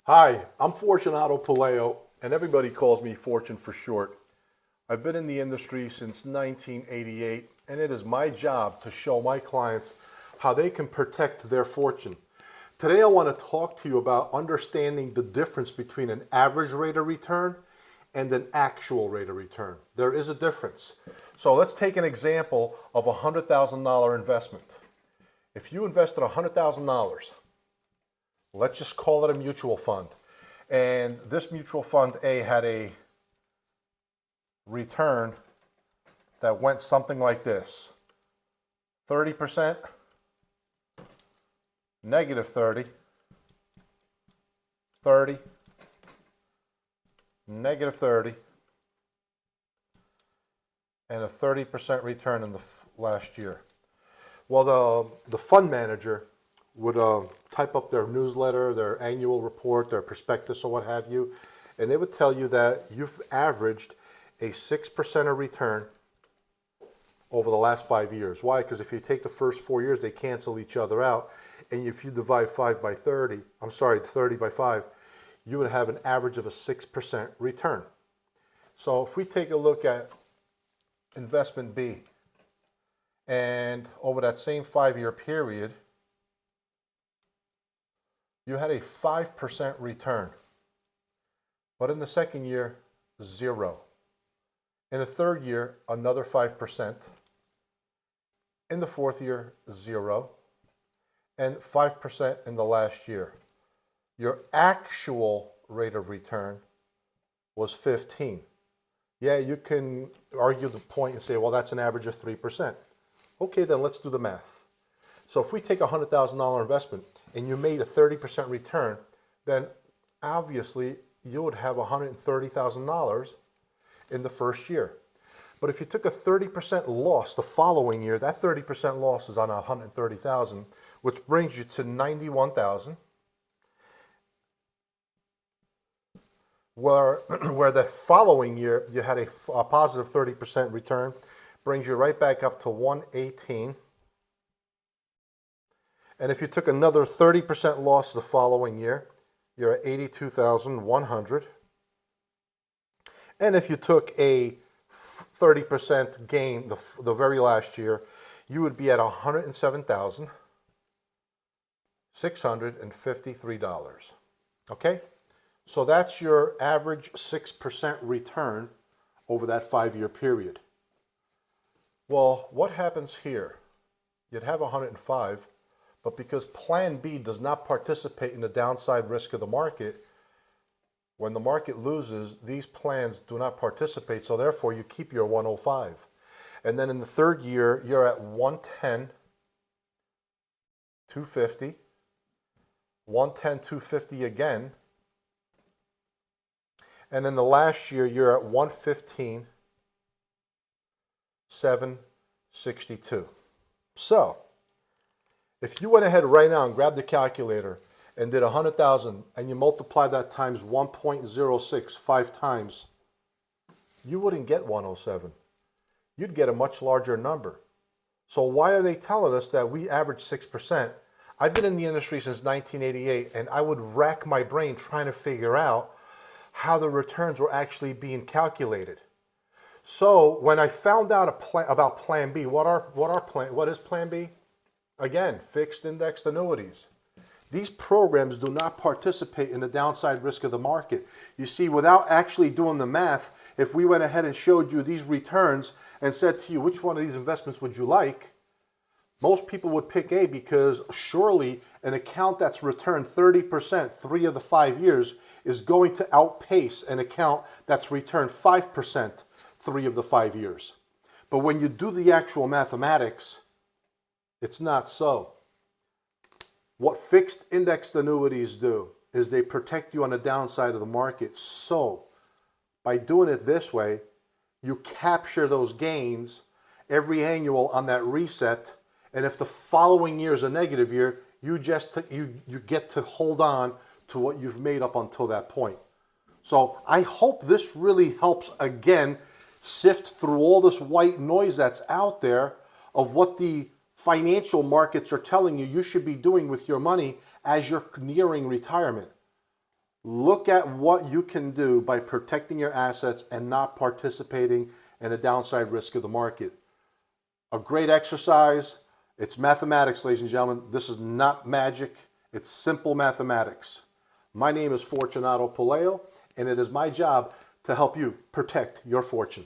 Hi, I'm Fortunato Paleo, and everybody calls me Fortune for short. I've been in the industry since 1988, and it is my job to show my clients how they can protect their fortune. Today, I want to talk to you about understanding the difference between an average rate of return and an actual rate of return. There is a difference. So let's take an example of a $100,000 investment. If you invested $100,000, let's just call it a mutual fund. And this mutual fund A had a return that went something like this: 30%, negative 30, 30, negative 30, and a 30% return in the last year. Well, the fund manager would type up their newsletter, their annual report, their prospectus, or what have you, and they would tell you that you've averaged a 6% of return over the last 5 years. Why? Because if you take the first 4 years, they cancel each other out, and if you divide 30 by 5, you would have an average of a 6% return. So if we take a look at investment B, and over that same 5-year period, you had a 5% return. But in the second year, 0. In the third year, another 5%. In the fourth year, 0. And 5% in the last year. Your actual rate of return was 15. Yeah, you can argue the point and say, well, that's an average of 3%. Okay, then let's do the math. So if we take a $100,000 investment and you made a 30% return, then obviously you would have $130,000 in the first year. But if you took a 30% loss the following year, that 30% loss is on 130,000, which brings you to 91,000. Where the following year you had a positive 30% return, brings you right back up to 118. And if you took another 30% loss the following year, you're at 82,100. And if you took a 30% gain the very last year, you would be at $107,653. Okay? So that's your average 6% return over that 5-year period. Well, what happens here? You'd have 105, but because Plan B does not participate in the downside risk of the market, when the market loses, these plans do not participate, so therefore you keep your 105. And then in the third year, you're at 110, 250, 110, 250 again. And in the last year, you're at 115, 762. So, if you went ahead right now and grabbed the calculator and did 100,000 and you multiply that times 1.06 5 times, you wouldn't get 107. You'd get a much larger number. So why are they telling us that we average 6%? I've been in the industry since 1988, and I would rack my brain trying to figure out how the returns were actually being calculated. So when I found out about Plan B, what is Plan B? Again, fixed indexed annuities. These programs do not participate in the downside risk of the market. You see, without actually doing the math, if we went ahead and showed you these returns and said to you, which one of these investments would you like? Most people would pick A, because surely an account that's returned 30% 3 of the 5 years is going to outpace an account that's returned 5% 3 of the 5 years. But when you do the actual mathematics, it's not so. What fixed indexed annuities do is they protect you on the downside of the market. So by doing it this way, you capture those gains every annual on that reset. And if the following year is a negative year, you get to hold on to what you've made up until that point. So I hope this really helps, again, sift through all this white noise that's out there of what the financial markets are telling you should be doing with your money as you're nearing retirement. Look at what you can do by protecting your assets and not participating in the downside risk of the market. A great exercise. It's mathematics, ladies and gentlemen. This is not magic. It's simple mathematics. My name is Fortunato Puleo, and it is my job to help you protect your fortune.